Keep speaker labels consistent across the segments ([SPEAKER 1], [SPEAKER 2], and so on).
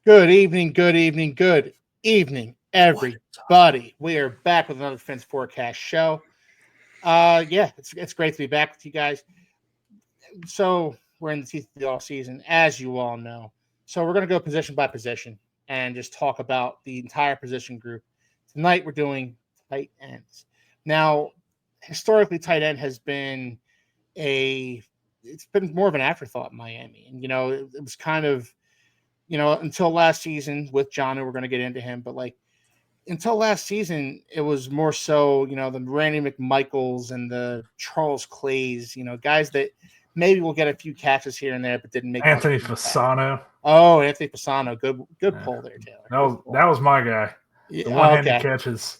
[SPEAKER 1] Good evening, good evening, good evening,
[SPEAKER 2] What?
[SPEAKER 1] everybody. We are back with another Phins Forecast show. Yeah, it's great to be back with you guys. So we're in the teeth of the off season, as you all know. So we're gonna go position by position and just talk about the entire position group. Tonight we're doing tight ends. Now, historically, tight end has been a it's been more of an afterthought in Miami, and it was kind of until last season with Jonnu, we're going to get into him, but like until last season, it was more so, the Randy McMichaels and the Charles Clays, guys that maybe will get a few catches here and there, but didn't make much of
[SPEAKER 3] Anthony
[SPEAKER 1] an impact.
[SPEAKER 3] Fasano.
[SPEAKER 1] Oh, Anthony Fasano, good
[SPEAKER 3] Yeah.
[SPEAKER 1] pull there, Taylor.
[SPEAKER 3] That
[SPEAKER 1] Good
[SPEAKER 3] was
[SPEAKER 1] pull.
[SPEAKER 3] that was my guy. The
[SPEAKER 1] Yeah,
[SPEAKER 3] one-handed
[SPEAKER 1] okay.
[SPEAKER 3] catches.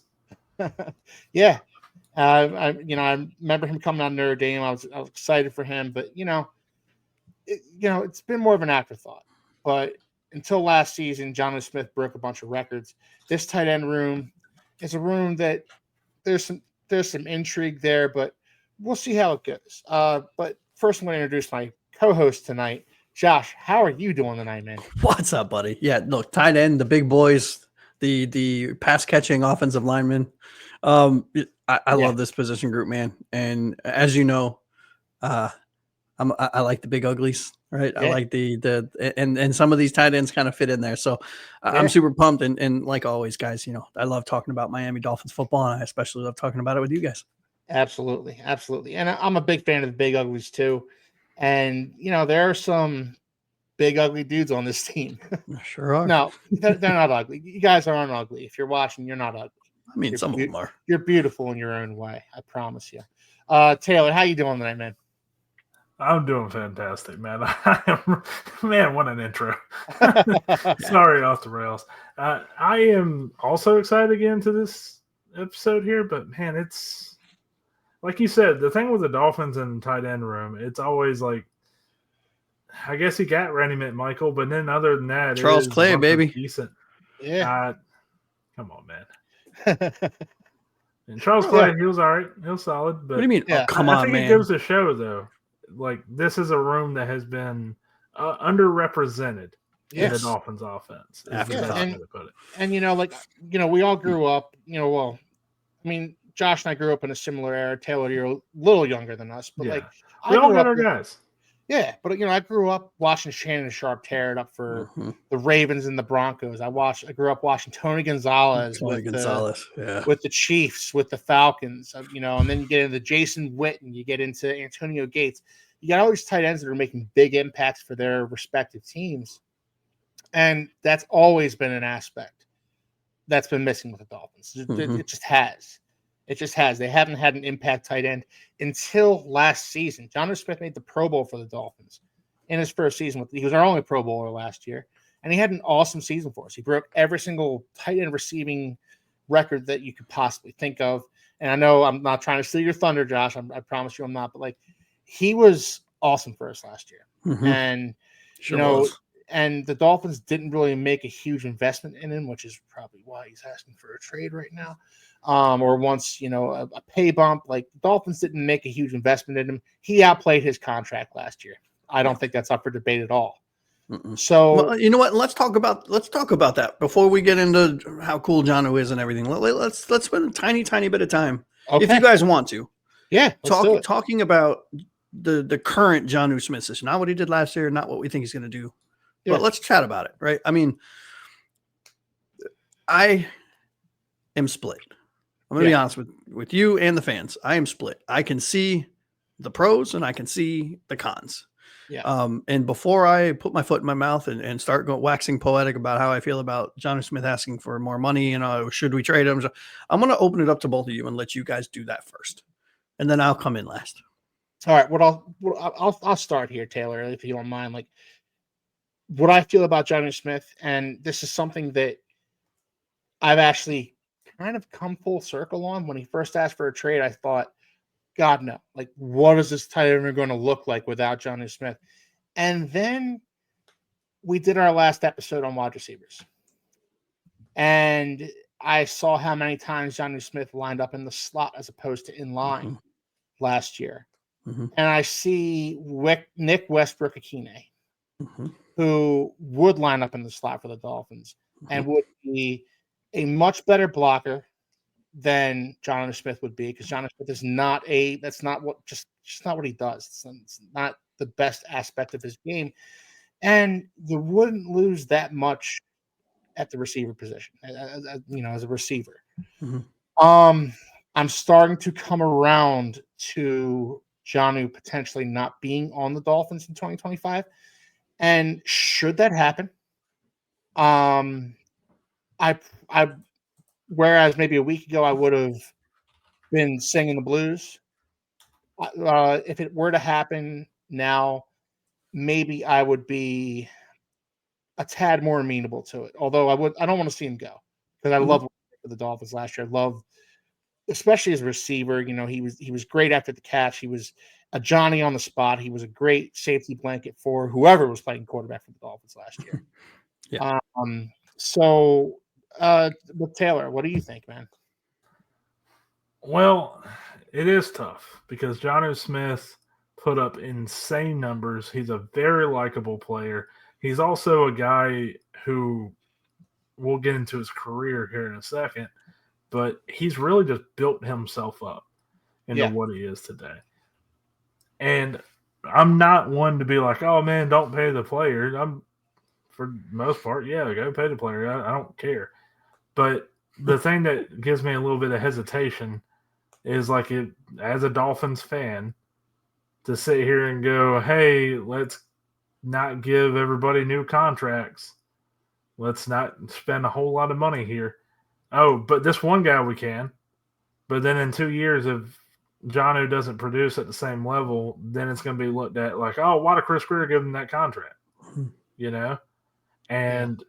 [SPEAKER 1] Yeah. I remember him coming on Notre Dame. I was excited for him, but it's been more of an afterthought. But until last season, Jonnu Smith broke a bunch of records. This tight end room is a room that there's some intrigue there, but we'll see how it goes. But first, I'm going to introduce my co-host tonight, Josh. How are you doing tonight, man?
[SPEAKER 2] What's up, buddy? Yeah, look, tight end, the big boys, the pass catching offensive linemen. I love this position group, man. And as you know, I like the big uglies, right?
[SPEAKER 1] Yeah.
[SPEAKER 2] I like and some of these tight ends kind of fit in there. So
[SPEAKER 1] Yeah.
[SPEAKER 2] I'm super pumped. And like always, guys, I love talking about Miami Dolphins football, and I especially love talking about it with you guys.
[SPEAKER 1] Absolutely. And I'm a big fan of the big uglies too. And there are some big ugly dudes on this team.
[SPEAKER 2] Sure are.
[SPEAKER 1] No, they're not ugly. You guys aren't ugly. If you're watching, you're not ugly.
[SPEAKER 2] I mean, some of them are.
[SPEAKER 1] You're beautiful in your own way. I promise you. Taylor, how you doing tonight, man?
[SPEAKER 3] I'm doing fantastic, man. Man, what an intro. Sorry, off the rails. I am also excited to get into this episode here, but man, it's like you said, the thing with the Dolphins and tight end room, it's always like, I guess he got Randy McMichael, but then other than that,
[SPEAKER 2] Charles Clay, baby.
[SPEAKER 3] Decent.
[SPEAKER 1] Yeah.
[SPEAKER 3] Come on, man. And Charles Clay, he was all right. He was solid. But
[SPEAKER 2] what do you mean?
[SPEAKER 1] Yeah.
[SPEAKER 2] Oh, come
[SPEAKER 3] I
[SPEAKER 2] on,
[SPEAKER 3] think
[SPEAKER 2] man.
[SPEAKER 3] it goes to show, though, like this is a room that has been underrepresented in the Dolphins offense.
[SPEAKER 1] And we all grew up, well, I mean, Josh and I grew up in a similar era. Taylor, you're a little younger than us, but
[SPEAKER 3] we all got our guys.
[SPEAKER 1] Yeah, but I grew up watching Shannon Sharp tear it up for the Ravens and the Broncos. I grew up watching Tony Gonzalez with the Chiefs, with the Falcons, and then you get into Jason Witten, you get into Antonio Gates. You got all these tight ends that are making big impacts for their respective teams. And that's always been an aspect that's been missing with the Dolphins. It just has. It just has. They haven't had an impact tight end until last season. Jonnu Smith made the Pro Bowl for the Dolphins in his first season. He was our only Pro Bowler last year, and he had an awesome season for us. He broke every single tight end receiving record that you could possibly think of. And I know I'm not trying to steal your thunder, Josh. I promise you I'm not. But he was awesome for us last year. And and the Dolphins didn't really make a huge investment in him, which is probably why he's asking for a trade right now. Or once, a pay bump. The Dolphins didn't make a huge investment in him. He outplayed his contract last year. I don't think that's up for debate at all. So
[SPEAKER 2] you know what? Let's talk about that before we get into how cool Jonnu is and everything. Let's spend a tiny bit of time if you guys want to.
[SPEAKER 1] Yeah,
[SPEAKER 2] talking about the current Jonnu Smith system, not what he did last year, not what we think he's going to do. Yeah. But let's chat about it, right? I mean, I am split. I'm going to be honest with you and the fans. I am split. I can see the pros and I can see the cons.
[SPEAKER 1] Yeah.
[SPEAKER 2] And before I put my foot in my mouth and start waxing poetic about how I feel about Jonnu Smith asking for more money, should we trade him? I'm going to open it up to both of you and let you guys do that first, and then I'll come in last.
[SPEAKER 1] All right. I'll start here, Taylor, if you don't mind. What I feel about Jonnu Smith, and this is something that I've actually kind of come full circle on. When he first asked for a trade, I thought, God, no. What is this tight end going to look like without Jonnu Smith? And then we did our last episode on wide receivers. And I saw how many times Jonnu Smith lined up in the slot as opposed to in line last year. And I see Nick Westbrook-Akine. who would line up in the slot for the Dolphins and would be a much better blocker than Jonnu Smith would be, because Jonnu Smith is not just not what he does. It's not the best aspect of his game, and you wouldn't lose that much at the receiver position, as a receiver. I'm starting to come around to Jonnu potentially not being on the Dolphins in 2025, and should that happen, I whereas maybe a week ago I would have been singing the blues. If it were to happen now, maybe I would be a tad more amenable to it. Although I don't want to see him go, because I love the Dolphins last year. I love, especially as a receiver. He was great after the catch. He was a Johnny on the spot. He was a great safety blanket for whoever was playing quarterback for the Dolphins last year. So with Taylor, what do you think, man?
[SPEAKER 3] Well, it is tough because Jonnu Smith put up insane numbers. He's a very likable player. He's also a guy who, we'll get into his career here in a second, but he's really just built himself up into what he is today. And I'm not one to be like, oh man, don't pay the player. For the most part, go pay the player. I don't care. But the thing that gives me a little bit of hesitation is like, as a Dolphins fan, to sit here and go, hey, let's not give everybody new contracts. Let's not spend a whole lot of money here. Oh, but this one guy we can. But then in 2 years, if Jonnu doesn't produce at the same level, then it's going to be looked at like, oh, why did Chris Greer give him that contract? And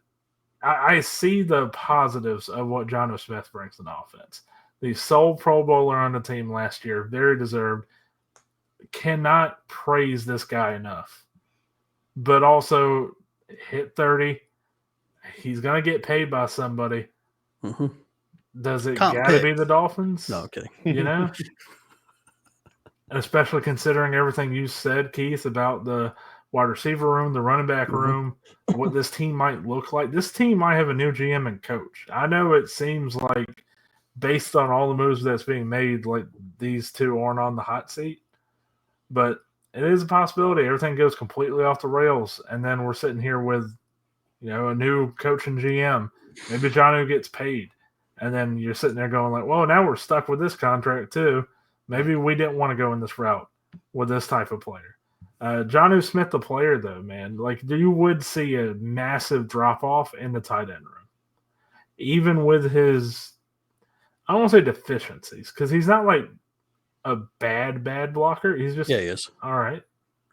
[SPEAKER 3] I see the positives of what Jonnu Smith brings to the offense. The sole Pro Bowler on the team last year, very deserved. Cannot praise this guy enough. But also hit 30. He's going to get paid by somebody. Does it got to be the Dolphins?
[SPEAKER 2] No, kidding.
[SPEAKER 3] Especially considering everything you said, Keith, about the wide receiver room, the running back room, what this team might look like. This team might have a new GM and coach. I know it seems like, based on all the moves that's being made, like these two aren't on the hot seat. But it is a possibility. Everything goes completely off the rails, and then we're sitting here with, a new coach and GM. Maybe Jonnu gets paid, and then you're sitting there going like, well, now we're stuck with this contract too. Maybe we didn't want to go in this route with this type of player. Jonnu Smith, the player, though, man, like you would see a massive drop-off in the tight end room. Even with his, I don't want to say deficiencies, because he's not like a bad blocker. He's just,
[SPEAKER 2] he is.
[SPEAKER 3] All right.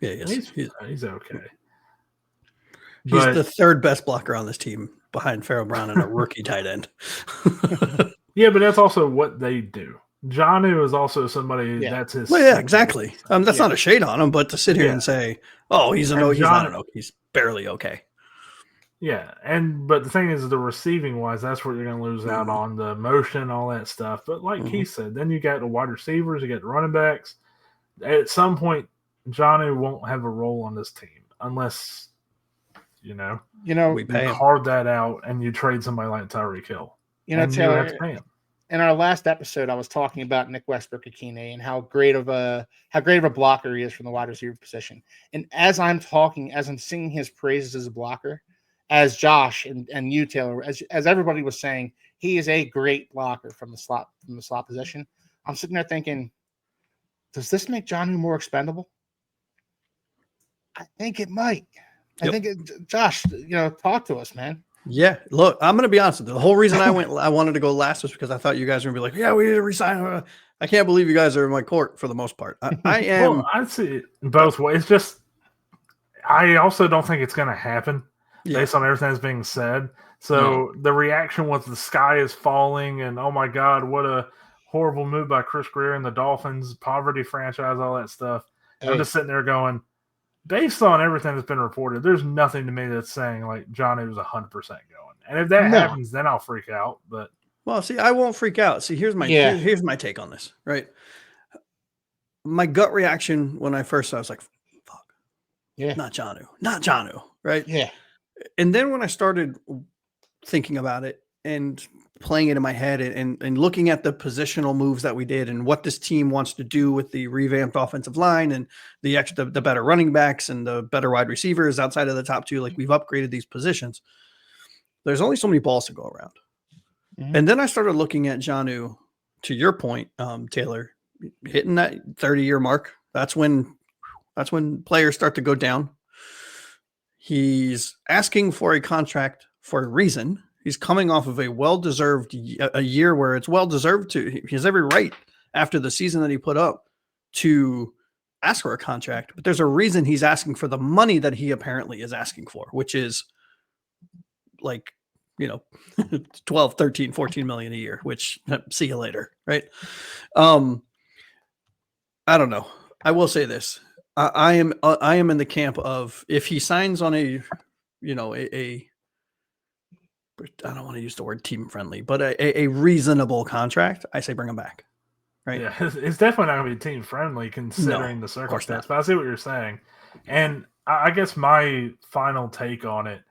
[SPEAKER 2] Yeah, he is.
[SPEAKER 3] He's okay.
[SPEAKER 2] He's the third best blocker on this team behind Farrell Brown and a rookie tight end.
[SPEAKER 3] Yeah, but that's also what they do. Jonnu is also somebody that's his.
[SPEAKER 2] Well, yeah, exactly. That's not a shade on him, but to sit here and say, "Oh, he's he's barely okay."
[SPEAKER 3] Yeah, but the thing is, the receiving wise, that's where you're going to lose out on the motion, all that stuff. But like he said, then you got the wide receivers, you got the running backs. At some point, Jonnu won't have a role on this team unless we carve that out and you trade somebody like Tyreek Hill.
[SPEAKER 1] Taylor, in our last episode, I was talking about Nick Westbrook-Akine and how great of a blocker he is from the wide receiver position. And as I'm singing his praises as a blocker, as Josh and you, Taylor, as everybody was saying, he is a great blocker from the slot position. I'm sitting there thinking, does this make Jonnu more expendable? I think it might. Josh, talk to us, man.
[SPEAKER 2] Yeah, look, I'm going to be honest with you. The whole reason I wanted to go last was because I thought you guys were going to be like, yeah, we need to resign. I can't believe you guys are in my court for the most part. I am.
[SPEAKER 3] Well, I see it both ways. Just, I also don't think it's going to happen based on everything that's being said. So the reaction was the sky is falling and, oh my God, what a horrible move by Chris Greer and the Dolphins, poverty franchise, all that stuff. I'm just sitting there going, based on everything that's been reported, there's nothing to me that's saying like Jonnu was 100% going. And if that happens, then I'll freak out. But
[SPEAKER 2] see, I won't freak out. See, here's my take on this. Right, my gut reaction when I was like, "Fuck,"
[SPEAKER 1] Yeah.
[SPEAKER 2] Not Jonnu, right?
[SPEAKER 1] Yeah.
[SPEAKER 2] And then when I started thinking about it and playing it in my head and looking at the positional moves that we did and what this team wants to do with the revamped offensive line and the better running backs and the better wide receivers outside of the top two, like we've upgraded these positions. There's only so many balls to go around. Mm-hmm. And then I started looking at Jonnu, to your point, Taylor, hitting that 30-year mark. That's when players start to go down. He's asking for a contract for a reason. He's coming off of a year where it's well-deserved he has every right after the season that he put up to ask for a contract, but there's a reason he's asking for the money that he apparently is asking for, which is like, 12, 13, 14 million a year, which see you later. Right. I don't know. I will say this. I am in the camp of if he signs on I don't want to use the word team friendly, but a reasonable contract, I say bring him back. Right.
[SPEAKER 3] Yeah, it's definitely not going to be team friendly considering the circumstance, but I see what you're saying. And I guess my final take on it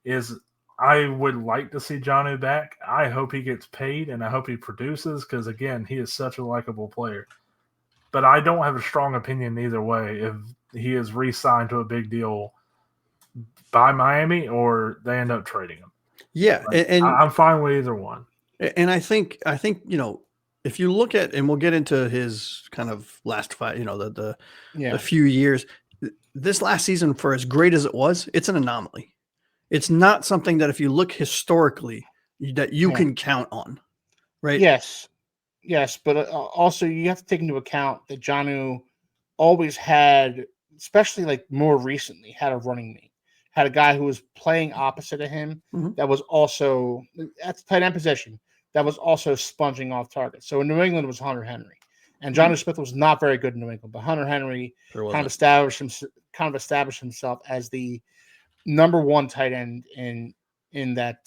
[SPEAKER 3] is I would like to see Jonnu back. I hope he gets paid and I hope he produces because, again, he is such a likable player. But I don't have a strong opinion either way if he is re-signed to a big deal by Miami or they end up trading him.
[SPEAKER 2] Yeah, and
[SPEAKER 3] I'm fine with either one.
[SPEAKER 2] And I think if you look at, and we'll get into his kind of last fight, the few years, this last season, for as great as it was, it's an anomaly. It's not something that if you look historically that you can count on, right?
[SPEAKER 1] Yes, but also you have to take into account that Jonnu always had, especially like more recently, had a running mate, had a guy who was playing opposite of him that was also at the tight end position that was also sponging off targets. So in New England it was Hunter Henry, and Jonnu Smith was not very good in New England, but Hunter Henry kind of established himself as the number one tight end in that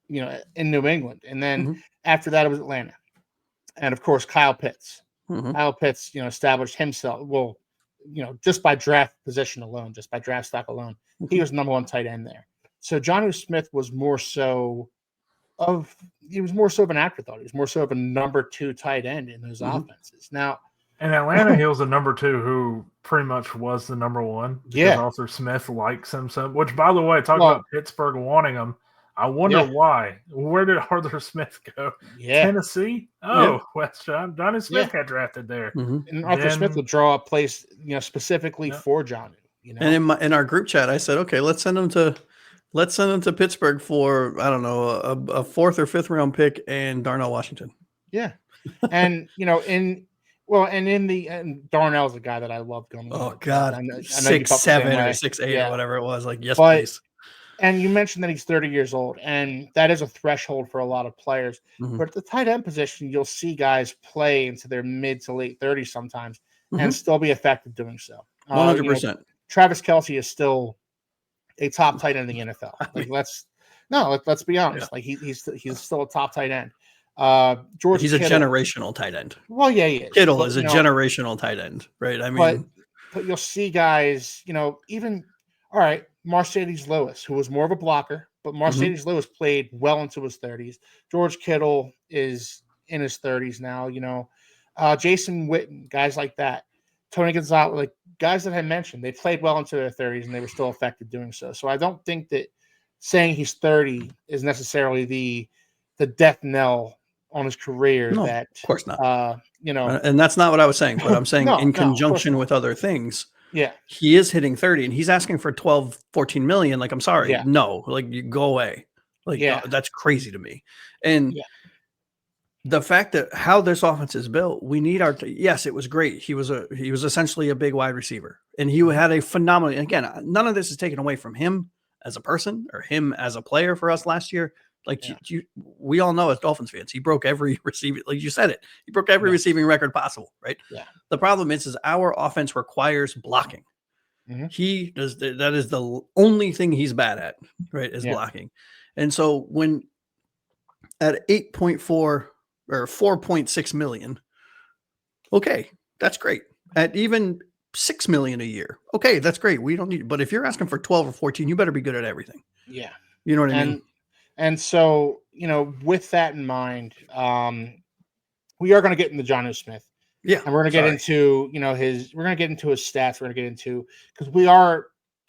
[SPEAKER 1] in New England. And then after that it was Atlanta. And of course Kyle Pitts. Kyle Pitts, established himself just by draft position alone, just by draft stock alone. He was number one tight end there. So Jonnu Smith was more so of an afterthought. He was more so of a number two tight end in those offenses. Now,
[SPEAKER 3] in Atlanta, he was a number two who pretty much was the number one. Because Arthur Smith likes him so. Which, by the way, about Pittsburgh wanting him. I wonder why. Where did Arthur Smith go?
[SPEAKER 1] Yeah.
[SPEAKER 3] Tennessee? Oh, West John. Jonnu Smith got drafted there.
[SPEAKER 1] And Arthur Smith would draw a place, specifically for Jonnu.
[SPEAKER 2] And in our group chat, I said, okay, let's send him to Pittsburgh for, I don't know, a fourth or fifth round pick and Darnell Washington.
[SPEAKER 1] Yeah. And, and Darnell's a guy that I love going.
[SPEAKER 2] Oh God. 6'7" or 6'8" or whatever it was. Like, yes, please.
[SPEAKER 1] And you mentioned that he's 30 years old, and that is a threshold for a lot of players. But at the tight end position, you'll see guys play into their mid to late 30s sometimes and still be effective doing so.
[SPEAKER 2] 100%.
[SPEAKER 1] Travis Kelce is still a top tight end in the NFL. Like, let's be honest. Like he's still a top tight end.
[SPEAKER 2] He's a generational tight end.
[SPEAKER 1] Well, yeah, he is.
[SPEAKER 2] Kittle is a generational tight end, right? I mean,
[SPEAKER 1] but you'll see guys, even all right. Mercedes Lewis, who was more of a blocker, but Mercedes Lewis played well into his 30s. George Kittle is in his 30s now, Jason Witten, guys like that. Tony Gonzalez, like guys that I mentioned, they played well into their 30s and they were still effective doing so. So I don't think that saying he's 30 is necessarily the death knell on his career.
[SPEAKER 2] No,
[SPEAKER 1] that,
[SPEAKER 2] of course not. And that's not what I was saying, but I'm saying in conjunction with other things.
[SPEAKER 1] Yeah,
[SPEAKER 2] he is hitting 30 and he's asking for 12, 14 million. Like, I'm sorry. Yeah. No, like you go away. Like, that's crazy to me. And the fact that how this offense is built, we need yes, it was great. He was essentially a big wide receiver and he had a phenomenal, again, none of this is taken away from him as a person or him as a player for us last year. Like we all know as Dolphins fans, he broke every receiving, like you said it, he broke every receiving record possible, right?
[SPEAKER 1] Yeah.
[SPEAKER 2] The problem is our offense requires blocking. He does. That is the only thing he's bad at, right? Is blocking. And so when at 8.4 or 4.6 million, okay, that's great. At even $6 million a year. Okay, that's great. We don't need, but if you're asking for 12 or 14, you better be good at everything.
[SPEAKER 1] Yeah.
[SPEAKER 2] You know what I mean?
[SPEAKER 1] And so, with that in mind, we are going to get into Jonnu Smith.
[SPEAKER 2] Yeah.
[SPEAKER 1] And we're going to get into, we're going to get into his stats. We're going to get into, because we are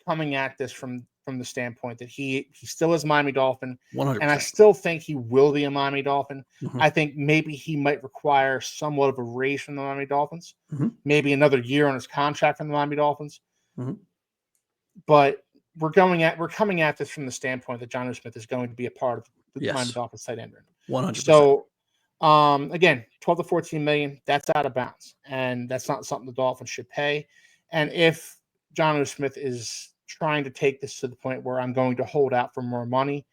[SPEAKER 1] coming at this from the standpoint that he still is Miami Dolphin.
[SPEAKER 2] 100%.
[SPEAKER 1] And I still think he will be a Miami Dolphin.
[SPEAKER 2] Mm-hmm.
[SPEAKER 1] I think maybe he might require somewhat of a raise from the Miami Dolphins.
[SPEAKER 2] Mm-hmm.
[SPEAKER 1] Maybe another year on his contract from the Miami Dolphins.
[SPEAKER 2] Mm-hmm.
[SPEAKER 1] But we're coming at this from the standpoint that Jonnu Smith is going to be a part of the Miami Dolphins tight end room.
[SPEAKER 2] 100%.
[SPEAKER 1] So, again, 12 to 14 million, that's out of bounds. And that's not something the Dolphins should pay. And if Jonnu Smith is trying to take this to the point where I'm going to hold out for more money,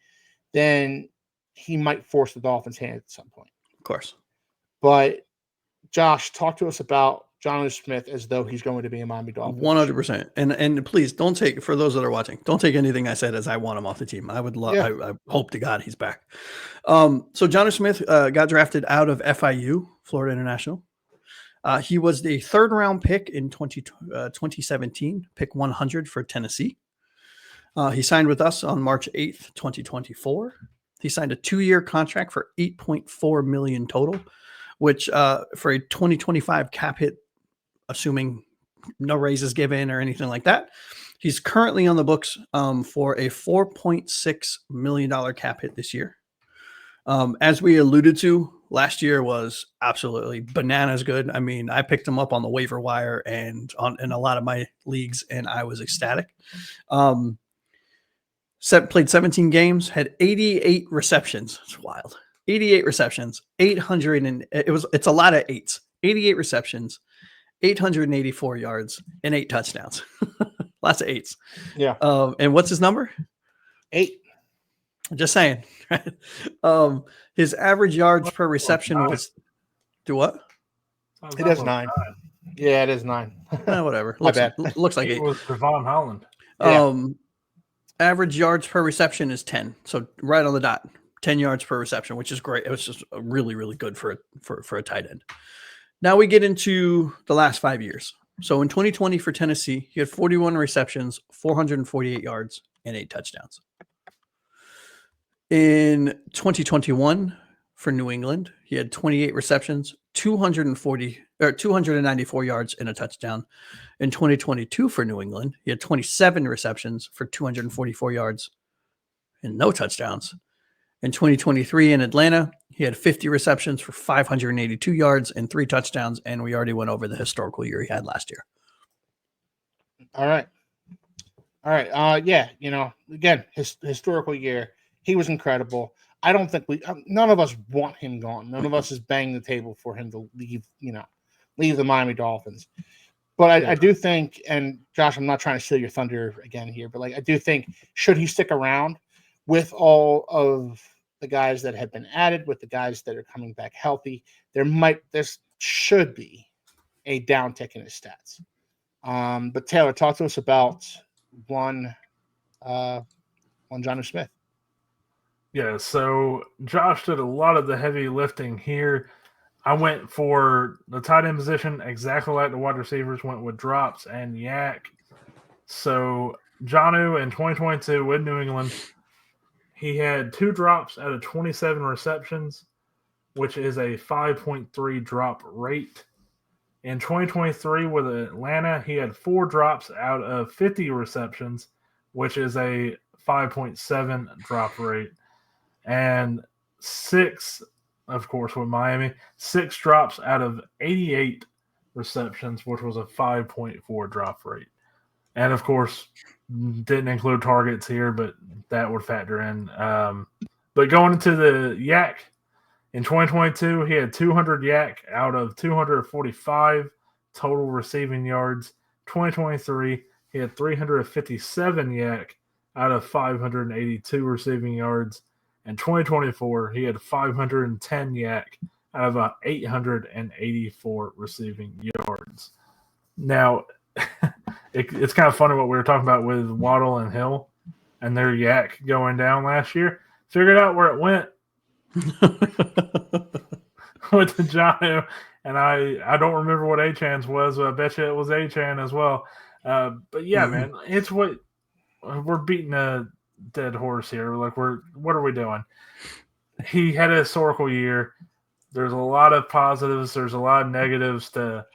[SPEAKER 1] then he might force the Dolphins' hand at some point.
[SPEAKER 2] Of course.
[SPEAKER 1] But Josh, talk to us about Jonnu Smith as though he's going to be a Miami Dolphin.
[SPEAKER 2] 100%. And please don't take, for those that are watching, don't take anything I said as I want him off the team. I would love, I hope to God he's back. So Jonnu Smith got drafted out of FIU, Florida International. He was the 3rd round pick in 2017, pick 100 for Tennessee. He signed with us on March 8th, 2024. He signed a 2-year contract for $8.4 million total, which for a 2025 cap hit, assuming no raises given or anything like that, he's currently on the books for a $4.6 million cap hit this year. As we alluded to, last year was absolutely bananas good. I mean, I picked him up on the waiver wire and in a lot of my leagues, and I was ecstatic. Played 17 games, had 88 receptions. It's wild. 88 receptions, 800, and it's a lot of 8s. 88 receptions, 884 yards, and 8 touchdowns. Lots of 8s.
[SPEAKER 1] Yeah.
[SPEAKER 2] And what's his number?
[SPEAKER 1] 8.
[SPEAKER 2] Just saying. His average yards per reception was do what?
[SPEAKER 1] It is 9. Yeah, it is 9.
[SPEAKER 2] Whatever. Looks like 8.
[SPEAKER 3] It was Devon Holland.
[SPEAKER 2] Average yards per reception is 10. So right on the dot. 10 yards per reception, which is great. It was just really, really good for a tight end. Now we get into the last 5 years. So in 2020 for Tennessee, he had 41 receptions, 448 yards, and 8 touchdowns. In 2021 for New England, he had 28 receptions, 294 yards, and a touchdown. In 2022 for New England, he had 27 receptions for 244 yards and no touchdowns. In 2023 in Atlanta, he had 50 receptions for 582 yards and 3 touchdowns, and we already went over the historical year he had last year.
[SPEAKER 1] All right. Again, his historical year, he was incredible. I don't think none of us want him gone. None of us is banging the table for him to leave the Miami Dolphins. But I do think, and Josh, I'm not trying to steal your thunder again here, but I do think, should he stick around with all of the guys that have been added, with the guys that are coming back healthy, there should be a downtick in his stats. But Taylor, talk to us about one Jonnu Smith.
[SPEAKER 3] Yeah, so Josh did a lot of the heavy lifting here. I went for the tight end position exactly like the wide receivers, went with drops and yak. So Jonnu in 2022 with New England, he had 2 drops out of 27 receptions, which is a 5.3 drop rate. In 2023 with Atlanta, he had 4 drops out of 50 receptions, which is a 5.7 drop rate. And 6, of course, with Miami, 6 drops out of 88 receptions, which was a 5.4 drop rate. And, of course, didn't include targets here, but that would factor in. But going into the yak, in 2022, he had 200 yak out of 245 total receiving yards. 2023, he had 357 yak out of 582 receiving yards. In 2024, he had 510 yak out of 884 receiving yards. Now, it's kind of funny what we were talking about with Waddle and Hill and their yak going down last year. Figured out where it went with the Jonnu. And I don't remember what Achan's was, but I bet you it was Achan as well. But yeah, man, it's what we're beating a dead horse here. Like what are we doing? He had a historical year. There's a lot of positives. There's a lot of negatives to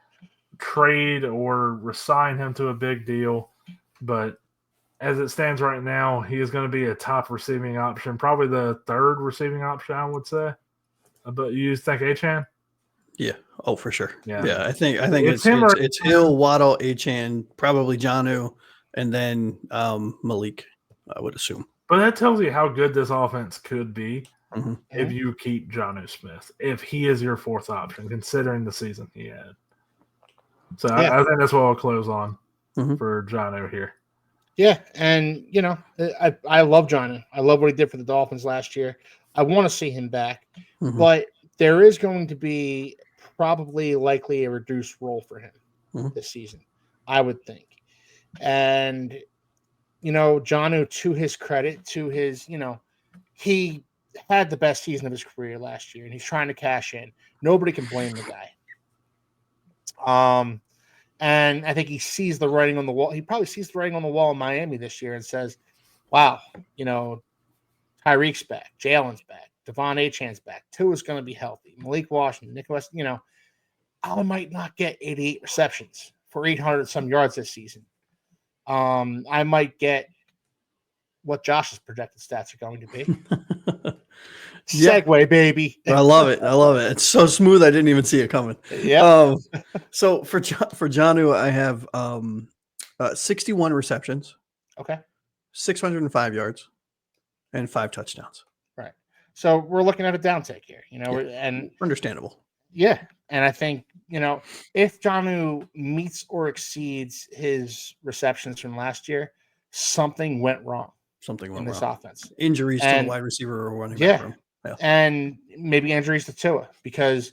[SPEAKER 3] trade or resign him to a big deal. But as it stands right now, he is going to be a top receiving option, probably the third receiving option, I would say. But you think Achan?
[SPEAKER 2] Yeah. Oh, for sure.
[SPEAKER 3] Yeah.
[SPEAKER 2] I think it's Hill, Waddle, Achan, probably Jonnu, and then Malik, I would assume.
[SPEAKER 3] But that tells you how good this offense could be if you keep Jonnu Smith, if he is your fourth option, considering the season he had. So I think that's what I'll close on for Jonnu here.
[SPEAKER 1] Yeah, and I love Jonnu. I love what he did for the Dolphins last year. I want to see him back, but there is going to be probably likely a reduced role for him this season, I would think. And Jonnu, to his credit, he had the best season of his career last year, and he's trying to cash in. Nobody can blame the guy. And I think he sees the writing on the wall. He probably sees the writing on the wall in Miami this year and says, wow, Tyreek's back, Jalen's back, Devon Achan's back, Tua's going to be healthy, Malik Washington, Nick West, I might not get 88 receptions for 800 some yards this season. I might get what Josh's projected stats are going to be. Segue, baby.
[SPEAKER 2] I love it. It's so smooth. I didn't even see it coming.
[SPEAKER 1] Yeah.
[SPEAKER 2] So for Jonnu, I have 61 receptions.
[SPEAKER 1] Okay.
[SPEAKER 2] 605 yards and 5 touchdowns.
[SPEAKER 1] Right. So we're looking at a downtake here, and
[SPEAKER 2] understandable.
[SPEAKER 1] Yeah. And I think, if Jonnu meets or exceeds his receptions from last year, something went wrong. In this offense.
[SPEAKER 2] Injuries to a wide receiver or running back room.
[SPEAKER 1] Yeah. And maybe injuries to Tua because,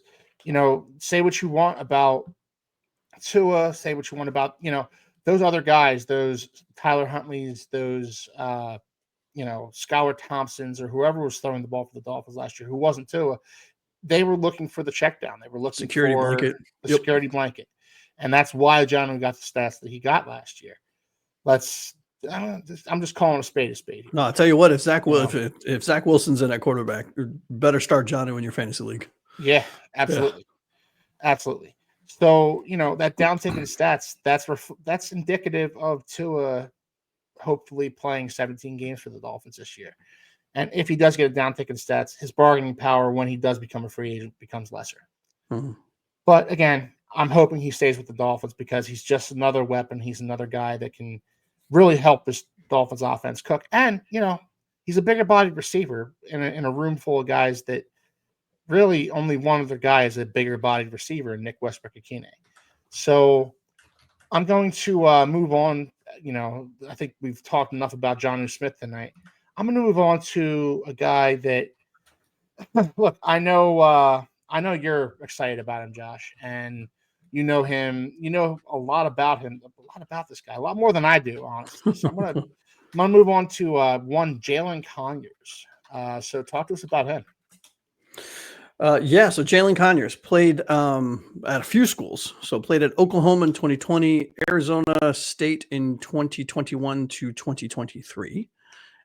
[SPEAKER 1] say what you want about Tua, say what you want about, those other guys, those Tyler Huntleys, those, Skylar Thompsons or whoever was throwing the ball for the Dolphins last year, who wasn't Tua, they were looking for the check down. They were looking for the security blanket. And that's why Jonnu got the stats that he got last year. I'm just calling a spade a spade.
[SPEAKER 2] No, I'll tell you what, if Zach Wilson's in at quarterback, you better start Jonnu in your fantasy league.
[SPEAKER 1] Yeah, absolutely. Yeah. Absolutely. So, that downtick in stats, that's indicative of Tua hopefully playing 17 games for the Dolphins this year. And if he does get a downtick in stats, his bargaining power when he does become a free agent becomes lesser. But again, I'm hoping he stays with the Dolphins because he's just another weapon. He's another guy that can really help this Dolphins offense cook. And, he's a bigger bodied receiver in a room full of guys that really only one other guy is a bigger bodied receiver, Nick Westbrook-Akine. So I'm going to move on. I think we've talked enough about Jonnu Smith tonight. I'm going to move on to a guy that, look, I know you're excited about him, Josh, and you know him. You know a lot about him, a lot about this guy, a lot more than I do, honestly. So I'm gonna move on to one Jalen Conyers. So talk to us about him.
[SPEAKER 2] So Jalen Conyers played at a few schools. So played at Oklahoma in 2020, Arizona State in 2021 to 2023,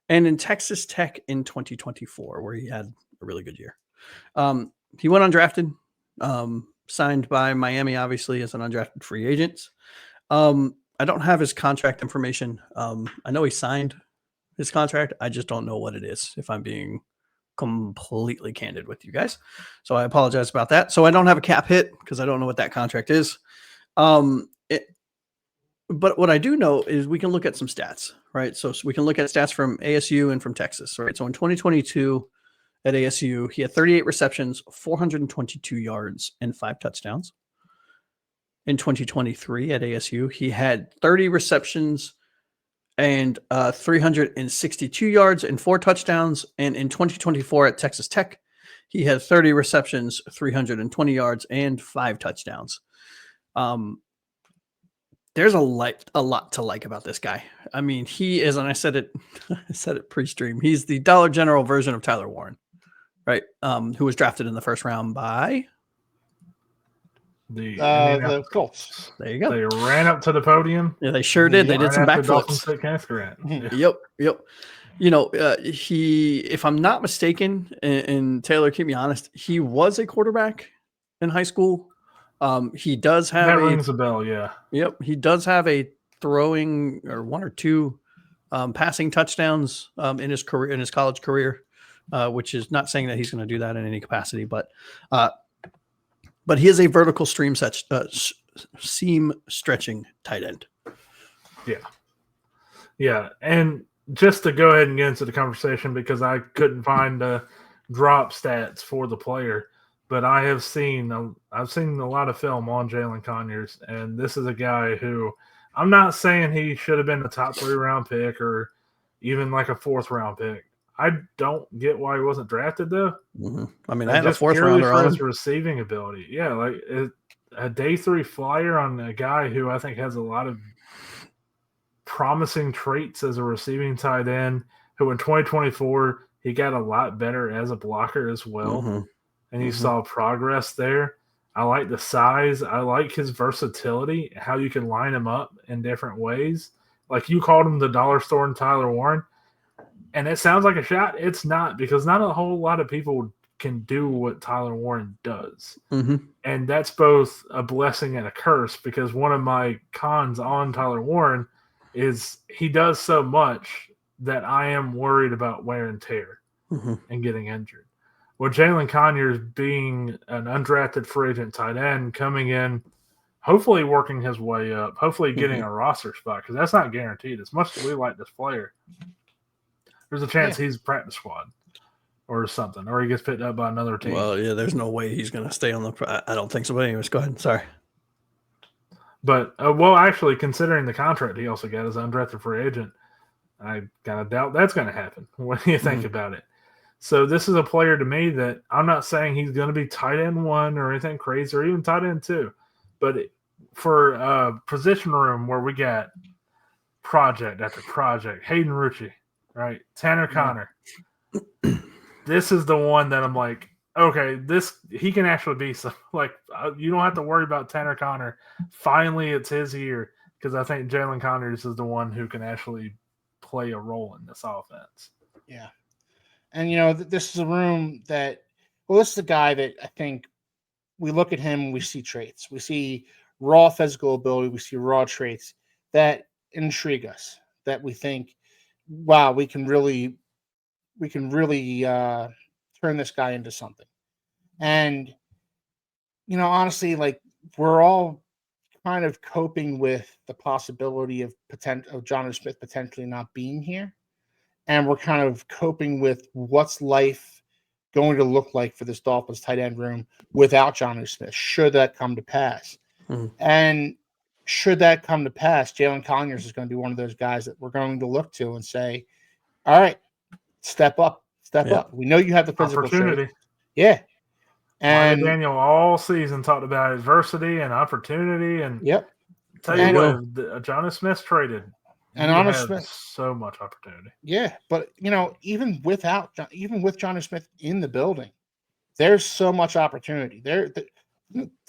[SPEAKER 2] and in Texas Tech in 2024, where he had a really good year. He went undrafted. Signed by Miami, obviously, as an undrafted free agent. I don't have his contract information. I know he signed his contract. I just don't know what it is, if I'm being completely candid with you guys. So I apologize about that. So I don't have a cap hit because I don't know what that contract is. But what I do know is we can look at some stats, right? So we can look at stats from ASU and from Texas, right? So in 2022, at ASU, he had 38 receptions, 422 yards, and 5 touchdowns. In 2023 at ASU, he had 30 receptions and 362 yards and 4 touchdowns. And in 2024 at Texas Tech, he had 30 receptions, 320 yards, and 5 touchdowns. There's a lot to like about this guy. I mean, he is, and I said it pre-stream, he's the Dollar General version of Tyler Warren. Right, who was drafted in the first round by
[SPEAKER 1] The Colts.
[SPEAKER 2] There you go.
[SPEAKER 3] They ran up to the podium.
[SPEAKER 2] Yeah, they sure did. They did some backflips. Yep. You know, if I'm not mistaken, and Taylor, keep me honest, he was a quarterback in high school. He does have
[SPEAKER 3] that rings a bell, yeah.
[SPEAKER 2] Yep, he does have a throwing or one or two passing touchdowns in his career, in his college career, which is not saying that he's going to do that in any capacity, but he is a vertical seam stretching tight end.
[SPEAKER 3] Yeah, and just to go ahead and get into the conversation, because I couldn't find the drop stats for the player, but I've seen a lot of film on Jalen Conyers, and this is a guy who I'm not saying he should have been a top 3 round pick or even like a 4th round pick. I don't get why he wasn't drafted though.
[SPEAKER 2] Mm-hmm. I mean, I had a 4th rounder
[SPEAKER 3] for
[SPEAKER 2] on
[SPEAKER 3] his receiving ability. Yeah, like a day 3 flyer on a guy who I think has a lot of promising traits as a receiving tight end, who in 2024 he got a lot better as a blocker as well, and you saw progress there. I like the size. I like his versatility, how you can line him up in different ways. Like you called him the dollar store in Tyler Warren, and it sounds like a shot. It's not, because not a whole lot of people can do what Tyler Warren does. And that's both a blessing and a curse, because one of my cons on Tyler Warren is he does so much that I am worried about wear and tear and getting injured. Well, Jalen Conyers, being an undrafted free agent tight end, coming in, hopefully working his way up, hopefully getting a roster spot, because that's not guaranteed. As much as we like this player, there's a chance he's a practice squad or something, or he gets picked up by another team.
[SPEAKER 2] Well, yeah, there's no way he's going to stay on the – I don't think so. But anyways, go ahead. Sorry.
[SPEAKER 3] But, well, actually, considering the contract he also got as an undrafted free agent, I kind of doubt that's going to happen when you think about it. So this is a player to me that I'm not saying he's going to be tight end 1 or anything crazy, or even tight end 2. But for position room where we got project after project, Hayden Rucci, right? Tanner Connor. This is the one that I'm like, okay, he can actually be some, like, you don't have to worry about Tanner Connor. Finally, it's his year, because I think Jalen Conyers is the one who can actually play a role in this offense.
[SPEAKER 1] Yeah. And, you know, this is a room that, well, this is a guy that I think we look at him and we see traits. We see raw physical ability. We see raw traits that intrigue us, that we think, wow, we can really turn this guy into something. And, you know, honestly, like, we're all kind of coping with the possibility of Jonnu Smith potentially not being here. And we're kind of coping with what's life going to look like for this Dolphins tight end room without Jonnu Smith, should that come to pass. And should that come to pass, Jalen Conyers is going to be one of those guys that we're going to look to and say, all right, step up. We know you have the physical
[SPEAKER 3] opportunity.
[SPEAKER 1] Trait. Yeah. And
[SPEAKER 3] Daniel all season talked about adversity and opportunity. And tell you what, Jonnu Smith traded.
[SPEAKER 1] And honestly,
[SPEAKER 3] so much opportunity.
[SPEAKER 1] Yeah, but you know, even with Jonnu Smith in the building, there's so much opportunity. The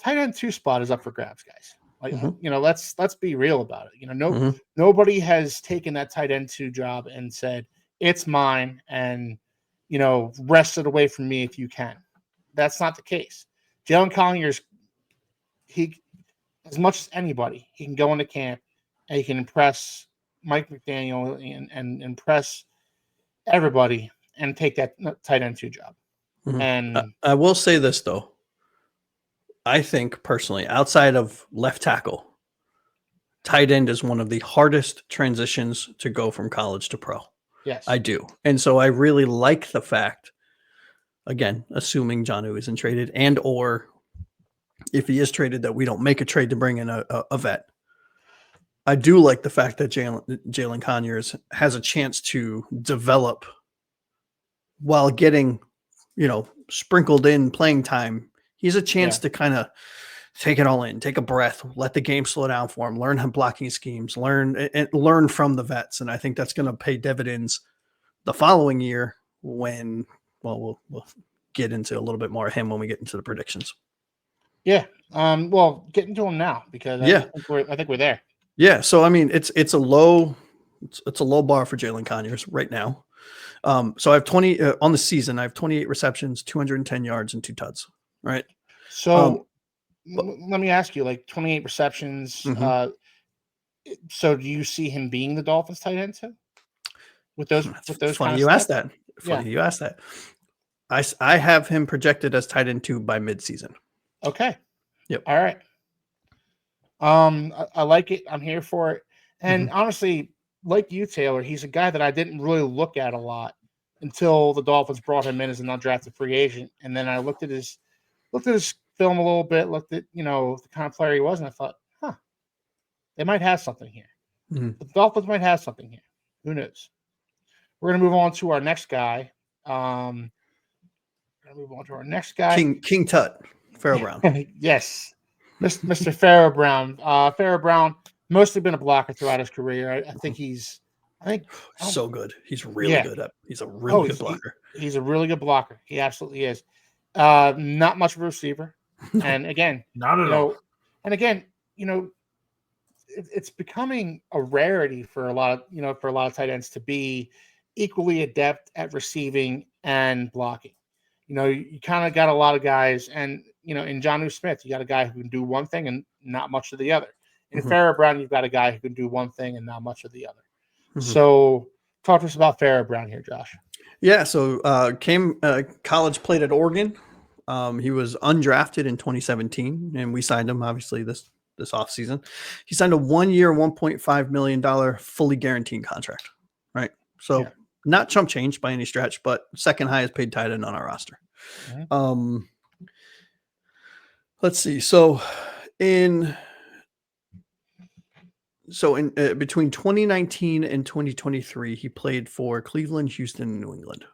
[SPEAKER 1] tight end 2 spot is up for grabs, guys. Like, you know, let's be real about it. You know, nobody has taken that tight end 2 job and said it's mine, and you know, wrest it away from me if you can. That's not the case. Jalen Conyers, he, as much as anybody, he can go into camp and he can impress Mike McDaniel and impress everybody and take that tight end 2 job. And
[SPEAKER 2] I will say this, though. I think personally, outside of left tackle, tight end is one of the hardest transitions to go from college to pro.
[SPEAKER 1] Yes,
[SPEAKER 2] I do. And so I really like the fact, again, assuming Jonnu isn't traded, and or if he is traded, that we don't make a trade to bring in a vet. I do like the fact that Jalen Conyers has a chance to develop while getting, you know, sprinkled in playing time. He's a chance to kind of take it all in, take a breath, let the game slow down for him, learn blocking schemes, learn from the vets. And I think that's going to pay dividends the following year when, well, we'll get into a little bit more of him when we get into the predictions.
[SPEAKER 1] Yeah. Well, get into them now because I think we're there.
[SPEAKER 2] Yeah. So I mean, it's a low bar for Jalen Conyers right now. So I have 20 on the season. I have 28 receptions, 210 yards, and 2 tuds. Right.
[SPEAKER 1] So let me ask you, like 28 receptions.
[SPEAKER 2] Mm-hmm.
[SPEAKER 1] So do you see him being the Dolphins tight end too? With those
[SPEAKER 2] funny
[SPEAKER 1] kind of
[SPEAKER 2] you
[SPEAKER 1] stats?
[SPEAKER 2] asked that. Funny you asked that. I have him projected as tight end 2 by midseason.
[SPEAKER 1] Okay.
[SPEAKER 2] Yep.
[SPEAKER 1] All right. I like it. I'm here for it. And honestly, like you, Taylor, he's a guy that I didn't really look at a lot until the Dolphins brought him in as an undrafted free agent. And then I looked at his film a little bit, looked at, the kind of player he was, and I thought, they might have something here. The Dolphins might have something here. Who knows? We're going to move on to our next guy. King
[SPEAKER 2] Tut, Pharaoh Brown.
[SPEAKER 1] Yes. Mr. Pharaoh Brown. Pharaoh Brown mostly been a blocker throughout his career. I think
[SPEAKER 2] so good. He's really good. He's a really good blocker.
[SPEAKER 1] He's a really good blocker. He absolutely is. Not much of a receiver. No, and again,
[SPEAKER 3] not at all.
[SPEAKER 1] And again, it's becoming a rarity for a lot of tight ends to be equally adept at receiving and blocking. You kind of got a lot of guys, and in Jonnu Smith, you got a guy who can do one thing and not much of the other. In Pharaoh Brown, you've got a guy who can do one thing and not much of the other. So, talk to us about Pharaoh Brown here, Josh.
[SPEAKER 2] Yeah, so college, played at Oregon. He was undrafted in 2017, and we signed him obviously this offseason. He signed a 1-year, $1.5 million fully guaranteed contract. Right, so. Yeah. Not chump change by any stretch, but second highest paid tight end on our roster. Let's see. So in between 2019 and 2023, he played for Cleveland, Houston, and New England,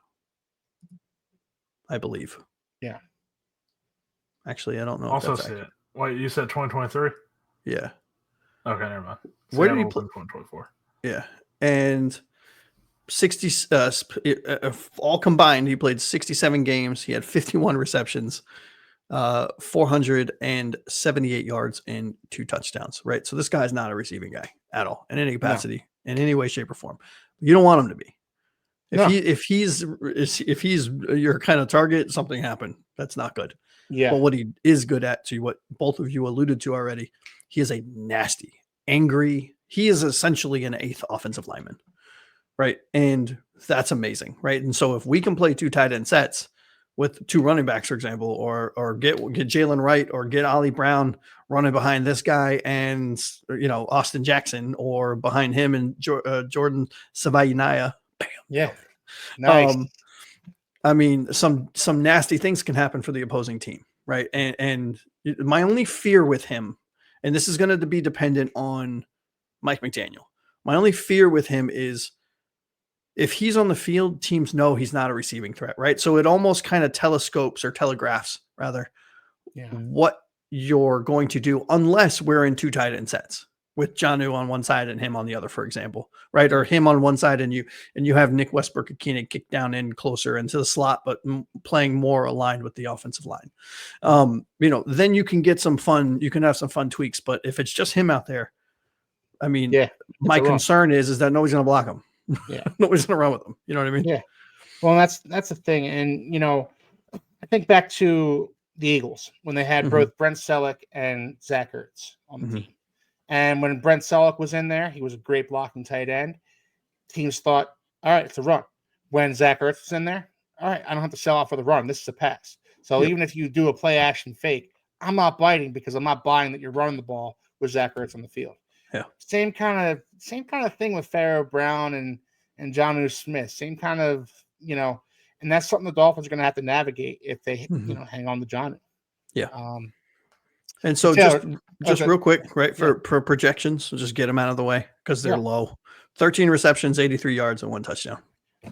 [SPEAKER 2] I believe.
[SPEAKER 1] Yeah.
[SPEAKER 2] Actually, I don't know.
[SPEAKER 3] Also see it. Wait, you said 2023?
[SPEAKER 2] Yeah.
[SPEAKER 3] Okay, never mind.
[SPEAKER 2] Where did he play?
[SPEAKER 3] 2024.
[SPEAKER 2] Yeah, and 60 all combined, he played 67 games. He had 51 receptions, 478 yards, and 2 touchdowns. Right, so this guy's not a receiving guy at all in any capacity, in any way, shape, or form. You don't want him to be. If he's your kind of target, something happened. That's not good.
[SPEAKER 1] Yeah.
[SPEAKER 2] But what he is good at, to what both of you alluded to already, he is a nasty, angry. He is essentially an 8th offensive lineman. Right. And that's amazing. Right. And so if we can play 2 tight end sets with 2 running backs, for example, or get Jalen Wright or get Ollie Brown running behind this guy and, Austin Jackson, or behind him and Jordan Savayanaya. Bam.
[SPEAKER 1] Yeah. Nice.
[SPEAKER 2] I mean, some nasty things can happen for the opposing team. Right. And my only fear with him, and this is going to be dependent on Mike McDaniel. My only fear with him is, if he's on the field, teams know he's not a receiving threat, right? So it almost kind of telegraphs what you're going to do, unless we're in 2 tight end sets with Jonnu on one side and him on the other, for example, right? Or him on one side and you have Nick Westbrook-Akina kick down in closer into the slot, but playing more aligned with the offensive line. Then you can get some fun. You can have some fun tweaks, but if it's just him out there, I mean, my concern is that nobody's going to block him.
[SPEAKER 1] Yeah.
[SPEAKER 2] Nobody's going to run with them. You know what I mean?
[SPEAKER 1] Yeah. Well, that's the thing. And, I think back to the Eagles when they had both Brent Selleck and Zach Ertz on the team. And when Brent Selleck was in there, he was a great blocking tight end. Teams thought, all right, it's a run. When Zach Ertz was in there, all right, I don't have to sell out for the run. This is a pass. So even if you do a play action fake, I'm not biting because I'm not buying that you're running the ball with Zach Ertz on the field.
[SPEAKER 2] Yeah.
[SPEAKER 1] Same kind of thing with Pharaoh Brown and Jonnu Smith. Same kind of, and that's something the Dolphins are going to have to navigate if they, hang on to Jonnu.
[SPEAKER 2] Yeah. And so just real quick, right, for projections, just get them out of the way because they're low. 13 receptions, 83 yards, and 1 touchdown.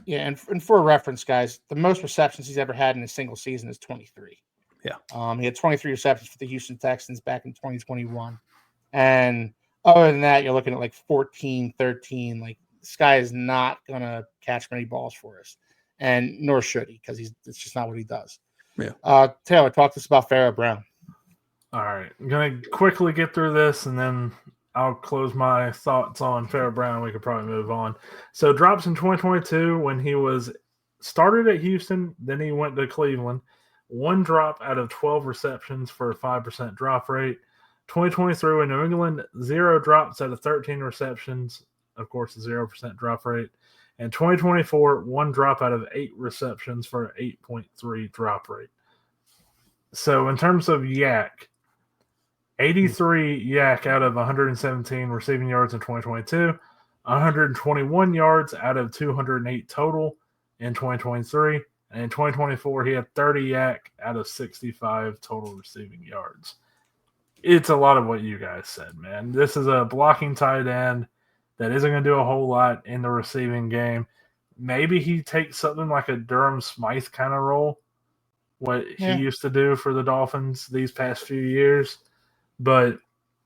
[SPEAKER 1] Yeah, and for reference, guys, the most receptions he's ever had in a single season is 23.
[SPEAKER 2] Yeah.
[SPEAKER 1] He had 23 receptions for the Houston Texans back in 2021. And other than that, you're looking at like 14, 13. Like, this guy is not going to catch many balls for us. And nor should he, because it's just not what he does.
[SPEAKER 2] Yeah.
[SPEAKER 1] Taylor, talk to us about Pharaoh Brown.
[SPEAKER 3] All right. I'm going to quickly get through this, and then I'll close my thoughts on Farrah Brown. We could probably move on. So drops in 2022 when he was started at Houston, then he went to Cleveland. 1 drop out of 12 receptions for a 5% drop rate. 2023 in New England, 0 drops out of 13 receptions. Of course, a 0% drop rate. And 2024, 1 drop out of 8 receptions for an 8.3 drop rate. So in terms of yak, 83 yak out of 117 receiving yards in 2022, 121 yards out of 208 total in 2023, and in 2024 he had 30 yak out of 65 total receiving yards. It's a lot of what you guys said, man. This is a blocking tight end that isn't going to do a whole lot in the receiving game. Maybe he takes something like a Durham Smythe kind of role, what he used to do for the Dolphins these past few years. But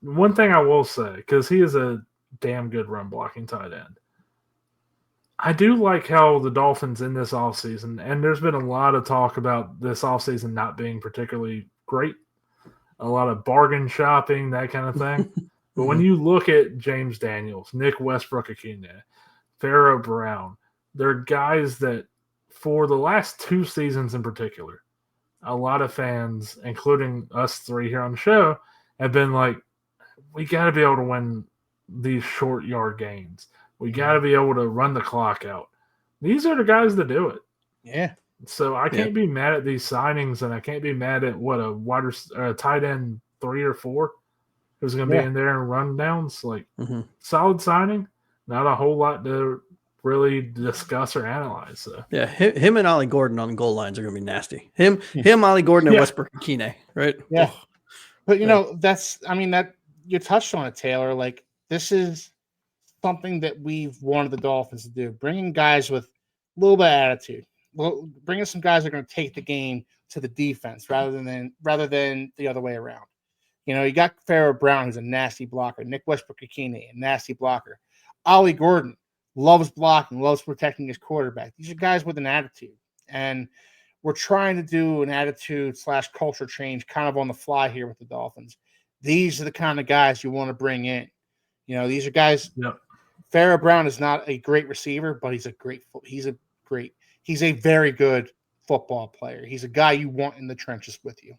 [SPEAKER 3] one thing I will say, because he is a damn good run blocking tight end, I do like how the Dolphins in this offseason, and there's been a lot of talk about this offseason not being particularly great, a lot of bargain shopping, that kind of thing. But when you look at James Daniels, Nick Westbrook-Ikhine, Farrah Brown, they're guys that for the last 2 seasons in particular, a lot of fans, including us 3 here on the show, have been like, we got to be able to win these short yard gains. We got to be able to run the clock out. These are the guys that do it.
[SPEAKER 1] Yeah.
[SPEAKER 3] So I can't be mad at these signings, and I can't be mad at what a tight end 3 or 4 who's going to be in there and run downs. Like solid signing, not a whole lot to really discuss or analyze. So
[SPEAKER 2] yeah, him and Ollie Gordon on the goal lines are going to be nasty. Him, Ollie Gordon, and Westbrook-Ikhine, right?
[SPEAKER 1] Yeah. But that you touched on it, Taylor. Like, this is something that we've wanted the Dolphins to do, bringing guys with a little bit of attitude, bringing some guys that are going to take the game to the defense rather than the other way around. You got Farrah Brown, who's a nasty blocker. Nick Westbrook-Ikhine, a nasty blocker. Ollie Gordon loves blocking, loves protecting his quarterback. These are guys with an attitude, and we're trying to do an attitude/culture change kind of on the fly here with the Dolphins. These are the kind of guys you want to bring in. These are guys.
[SPEAKER 3] Yep.
[SPEAKER 1] Farrah Brown is not a great receiver, but he's a very good football player. He's a guy you want in the trenches with you.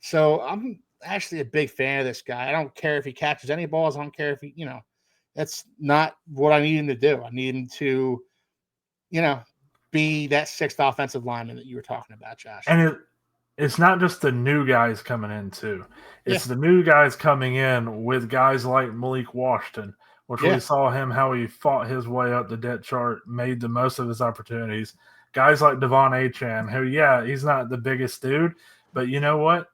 [SPEAKER 1] So I'm actually a big fan of this guy. I don't care if he catches any balls. I don't care if he, that's not what I need him to do. I need him to, be that 6th offensive lineman that you were talking about, Josh.
[SPEAKER 3] And it's not just the new guys coming in, too. It's the new guys coming in with guys like Malik Washington, which we saw him, how he fought his way up the depth chart, made the most of his opportunities. Guys like Devon Achane, who, he's not the biggest dude, but you know what?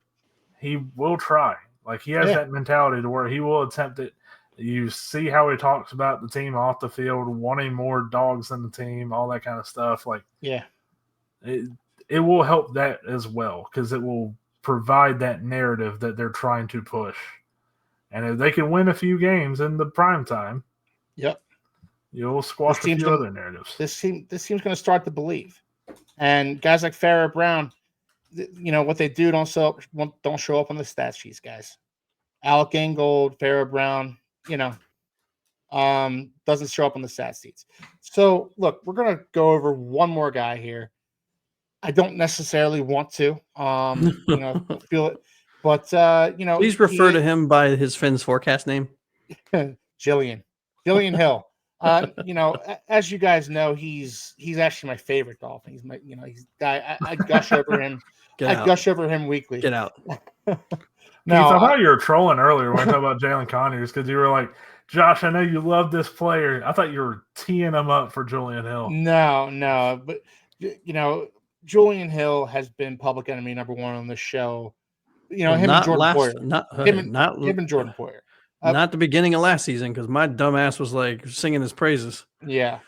[SPEAKER 3] He will try. Like, he has that mentality to where he will attempt it. You see how he talks about the team off the field, wanting more dogs in the team, all that kind of stuff. Like, it will help that as well, because it will provide that narrative that they're trying to push. And if they can win a few games in the prime time, you'll squash a few other narratives.
[SPEAKER 1] This team's going to start to believe. And guys like Farrah Brown, what they do don't show up on the stat sheets, guys. Alec Ingold, Farrah Brown, doesn't show up on the stat sheets. So, look, we're going to go over one more guy here. I don't necessarily want to, feel it, but
[SPEAKER 2] please refer to him by his Phins Forecast name.
[SPEAKER 1] Jillian Hill. As you guys know, he's actually my favorite Dolphin. He's my, he's guy. I gush over him. Gush over him weekly.
[SPEAKER 2] Get out.
[SPEAKER 3] No, I thought you were trolling earlier when I talked about Jalen Conyers, because you were like, Josh, I know you love this player. I thought you were teeing him up for Julian Hill.
[SPEAKER 1] No, but Julian Hill has been public enemy number 1 on this show. Him and Jordan Poyer. Him and Jordan Poyer.
[SPEAKER 2] Not the beginning of last season, because my dumbass was like singing his praises.
[SPEAKER 1] Yeah.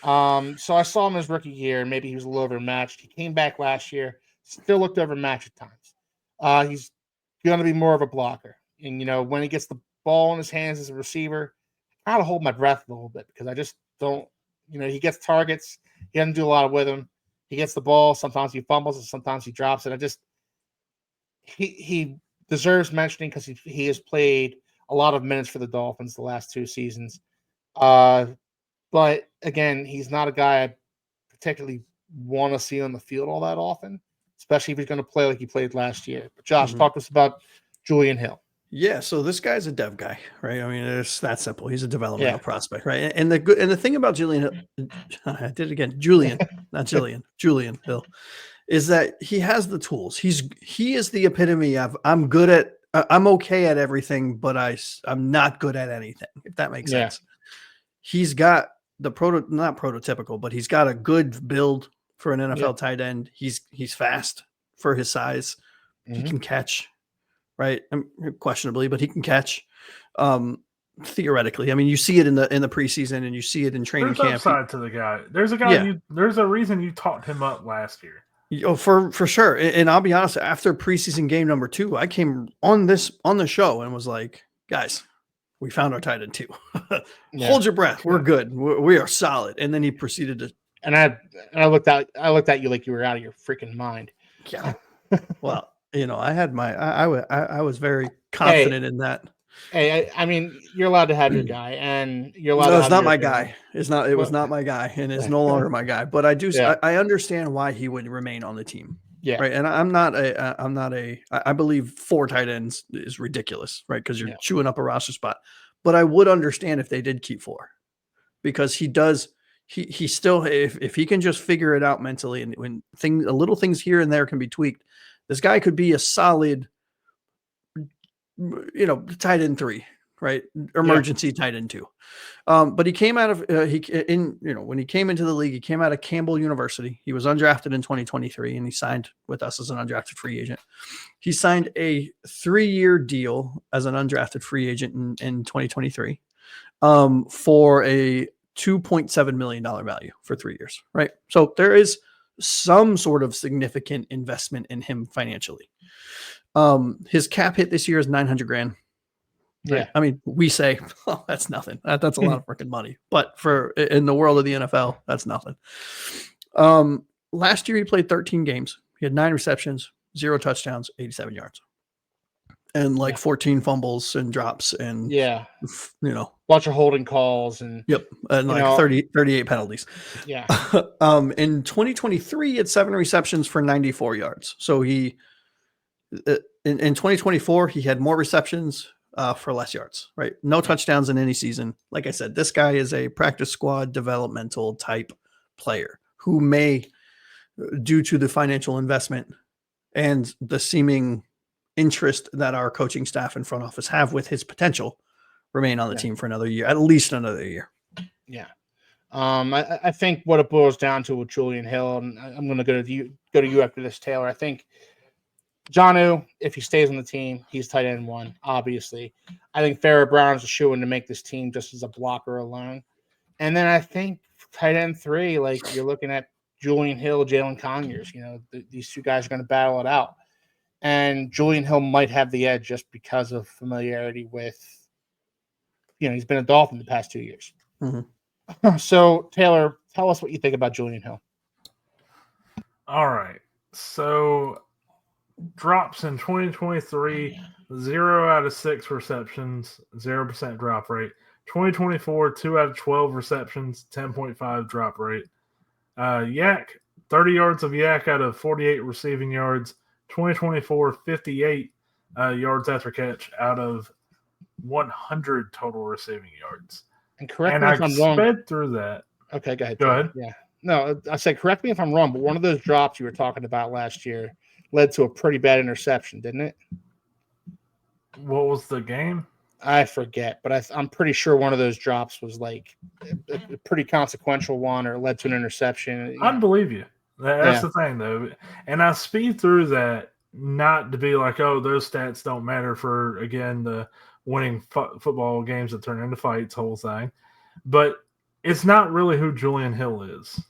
[SPEAKER 1] So I saw him his rookie year, and maybe he was a little overmatched. He came back last year, still looked overmatched at times. He's going to be more of a blocker. And, when he gets the ball in his hands as a receiver, I gotta hold my breath a little bit, because I just don't, he gets targets. He doesn't do a lot with him. He gets the ball. Sometimes he fumbles and sometimes he drops it. he deserves mentioning because he has played a lot of minutes for the Dolphins the last 2 seasons. But again, he's not a guy I particularly want to see on the field all that often, especially if he's going to play like he played last year. But Josh, talk to us about Julian Hill.
[SPEAKER 2] Yeah, so this guy's a dev guy, right? I mean, it's that simple. He's a developmental prospect, right? And the thing about Julian Hill, I did it again, Julian, not Jillian, Julian Hill, is that he has the tools. He is the epitome of I'm okay at everything, but I'm not good at anything. If that makes sense. He's got the not prototypical, but he's got a good build for an NFL tight end. He's fast for his size. He can catch. Right, questionably, but he can catch. Theoretically, I mean, you see it in the preseason, and you see it in training camp.
[SPEAKER 3] There's upside to the guy. There's a guy. There's a reason you talked him up last year.
[SPEAKER 2] Oh, for sure. And I'll be honest. After preseason game number 2, I came on the show and was like, guys, we found our tight end 2. Hold your breath. We're good. We are solid. And then he proceeded to.
[SPEAKER 1] And I looked at you like you were out of your freaking mind.
[SPEAKER 2] Yeah. Well. I had I was very confident in that.
[SPEAKER 1] Hey, I mean, you're allowed to have your guy, and you're allowed.
[SPEAKER 2] No, it's not my guy. It was not my guy, and it's no longer my guy. But I do. Yeah. I understand why he would remain on the team.
[SPEAKER 1] Yeah.
[SPEAKER 2] Right. And I believe 4 tight ends is ridiculous, right? Because you're chewing up a roster spot. But I would understand if they did keep 4, because he does. He still, if he can just figure it out mentally, and when little things here and there can be tweaked. This guy could be a solid, tight end 3, right? Emergency tight end 2. But he came out of when he came into the league, he came out of Campbell University. He was undrafted in 2023, and he signed with us as an undrafted free agent. He signed a 3-year deal as an undrafted free agent in 2023 for a $2.7 million value for 3 years, right? So there is some sort of significant investment in him financially. His cap hit this year is $900,000. Right?
[SPEAKER 1] Yeah.
[SPEAKER 2] I mean, we say, oh, that's nothing. That's a lot of freaking money. But in the world of the NFL, that's nothing. Last year, he played 13 games. He had 9 receptions, 0 touchdowns, 87 yards. And 14 fumbles and drops and
[SPEAKER 1] bunch of holding calls and
[SPEAKER 2] and 38 penalties.
[SPEAKER 1] Yeah.
[SPEAKER 2] In 2023, he had 7 receptions for 94 yards. So he in 2024 he had more receptions for less yards. Right, no touchdowns in any season. Like I said, this guy is a practice squad developmental type player who may, due to the financial investment and the seeming interest that our coaching staff and front office have with his potential, remain on the team for another year, at least another year.
[SPEAKER 1] Yeah. I think what it boils down to with Julian Hill, and I'm going to go to you after this, Taylor. I think Jonnu, if he stays on the team, he's tight end 1, obviously. I think Farrah Brown's a shoo-in to make this team just as a blocker alone. And then I think tight end 3, you're looking at Julian Hill, Jalen Conyers. These 2 guys are going to battle it out. And Julian Hill might have the edge just because of familiarity with, he's been a Dolphin the past 2 years.
[SPEAKER 2] Mm-hmm.
[SPEAKER 1] So, Taylor, tell us what you think about Julian Hill.
[SPEAKER 3] All right. So, drops in 2023, 0 out of 6 receptions, 0% drop rate. 2024, 2 out of 12 receptions, 10.5 drop rate. Yak, 30 yards of yak out of 48 receiving yards. 2024, 58 yards after catch out of 100 total receiving yards.
[SPEAKER 1] And correct me if I'm wrong.
[SPEAKER 3] Sped through that.
[SPEAKER 1] Okay, go ahead.
[SPEAKER 3] Go ahead.
[SPEAKER 1] Yeah. No, I said correct me if I'm wrong, but one of those drops you were talking about last year led to a pretty bad interception, didn't it?
[SPEAKER 3] What was the game?
[SPEAKER 1] I forget, but I'm pretty sure one of those drops was a pretty consequential one, or led to an interception.
[SPEAKER 3] I believe you. That's the thing, though. And I speed through that not to be like, oh, those stats don't matter for, again, the winning football games that turn into fights whole thing. But it's not really who Julian Hill is.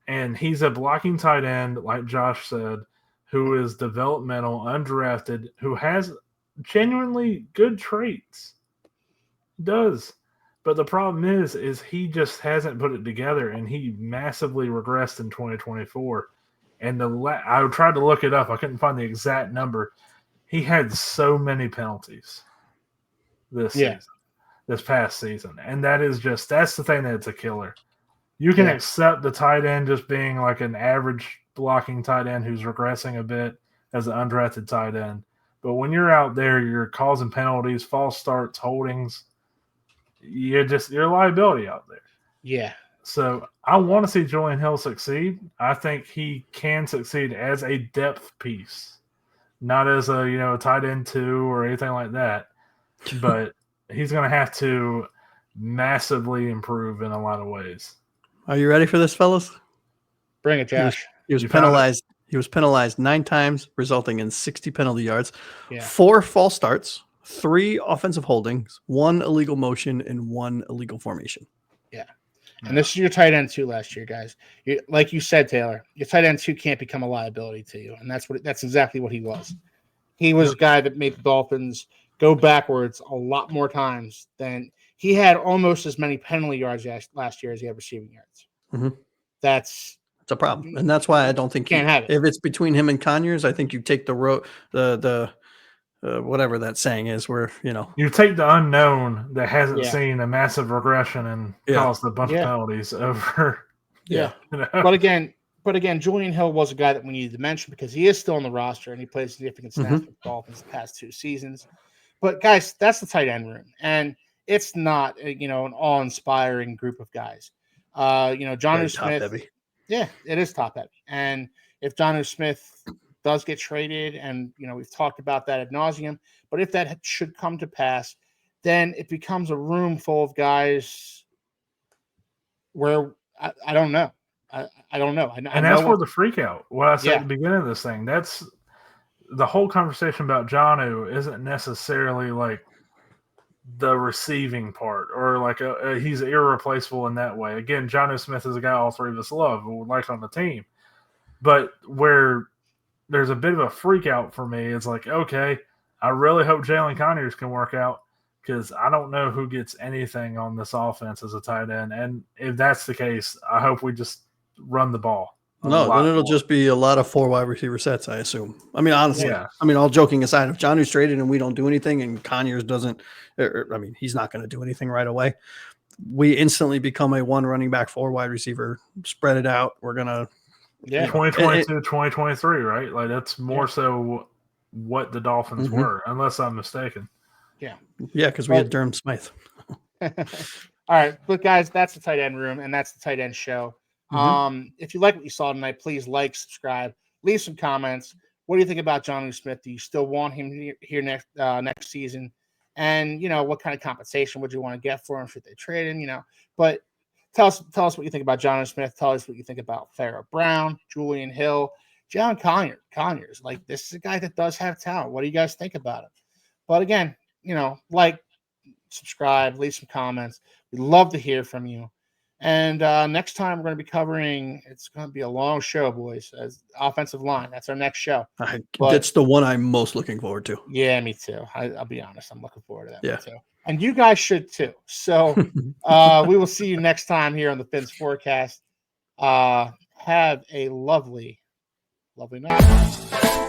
[SPEAKER 3] And he's a blocking tight end, like Josh said, who is developmental, undrafted, who has genuinely good traits. He does. But the problem is he just hasn't put it together, and he massively regressed in 2024. And I tried to look it up. I couldn't find the exact number. He had so many penalties this past season. And that's the thing that's a killer. You can accept the tight end just being like an average blocking tight end who's regressing a bit as an undrafted tight end. But when you're out there, you're causing penalties, false starts, holdings. You're a liability out there.
[SPEAKER 1] Yeah.
[SPEAKER 3] So I want to see Julian Hill succeed. I think he can succeed as a depth piece, not as a tight end 2 or anything like that. But he's going to have to massively improve in a lot of ways.
[SPEAKER 2] Are you ready for this, fellas?
[SPEAKER 1] Bring it, Josh.
[SPEAKER 2] He was penalized. He was penalized 9 times, resulting in 60 penalty yards, 4 false starts, 3 offensive holdings, 1 illegal motion, and 1 illegal formation.
[SPEAKER 1] Yeah. And this is your tight end 2 last year, guys. Like you said, Taylor, your tight end 2 can't become a liability to you. And that's exactly what he was. He was a guy that made the Dolphins go backwards a lot more times than he had almost as many penalty yards last year as he had receiving yards.
[SPEAKER 2] Mm-hmm.
[SPEAKER 1] That's
[SPEAKER 2] a problem. And that's why I don't think
[SPEAKER 1] can't have it.
[SPEAKER 2] If it's between him and Conyers, I think you take the whatever that saying is, where
[SPEAKER 3] you take the unknown that hasn't seen a massive regression and caused a bunch of penalties over.
[SPEAKER 1] But again, Julian Hill was a guy that we needed to mention because he is still on the roster and he played significant snaps with the Dolphins the past 2 seasons. But guys, that's the tight end room, and it's not an awe-inspiring group of guys. Jonnu Smith. Heavy. Yeah, it is top heavy. And if Jonnu Smith does get traded, and we've talked about that ad nauseum, but if that should come to pass, then it becomes a room full of guys where I don't know. I don't know.
[SPEAKER 3] And that's where the freak out. What I said at the beginning of this thing, that's the whole conversation about Jonnu isn't necessarily like the receiving part or like he's irreplaceable in that way. Again, Jonnu Smith is a guy all 3 of us love and would like on the team. But where there's a bit of a freak out for me, it's like, okay, I really hope Jalen Conyers can work out because I don't know who gets anything on this offense as a tight end. And if that's the case, I hope we just run the ball.
[SPEAKER 2] No, then it'll just be a lot of 4 wide receiver sets, I assume. I mean, honestly, all joking aside, if Jonnu's traded and we don't do anything and Conyers doesn't, he's not going to do anything right away. We instantly become a 1 running back, 4 wide receiver, spread it out. We're going to.
[SPEAKER 3] 2022, 2023, right? Like that's more so what the Dolphins were, unless I'm mistaken.
[SPEAKER 1] Yeah.
[SPEAKER 2] Yeah, because we had Durham Smythe.
[SPEAKER 1] All right. But guys, that's the tight end room and that's the tight end show. If you like what you saw tonight, please like, subscribe, leave some comments. What do you think about Jonnu Smith? Do you still want him here next season? And what kind of compensation would you want to get for him? Should they trade him? But tell us what you think about Jonnu Smith. Tell us what you think about Pharaoh Brown, Julian Hill, Jalen Conyers. Like, this is a guy that does have talent. What do you guys think about him? But again, like, subscribe, leave some comments. We'd love to hear from you. And next time we're going to be covering, it's going to be a long show, boys, as offensive line. That's our next show.
[SPEAKER 2] That's the one I'm most looking forward to.
[SPEAKER 1] Yeah, me too. I'll be honest. I'm looking forward to that one too. And you guys should too. So we will see you next time here on the Phins Forecast. Have a lovely, lovely night.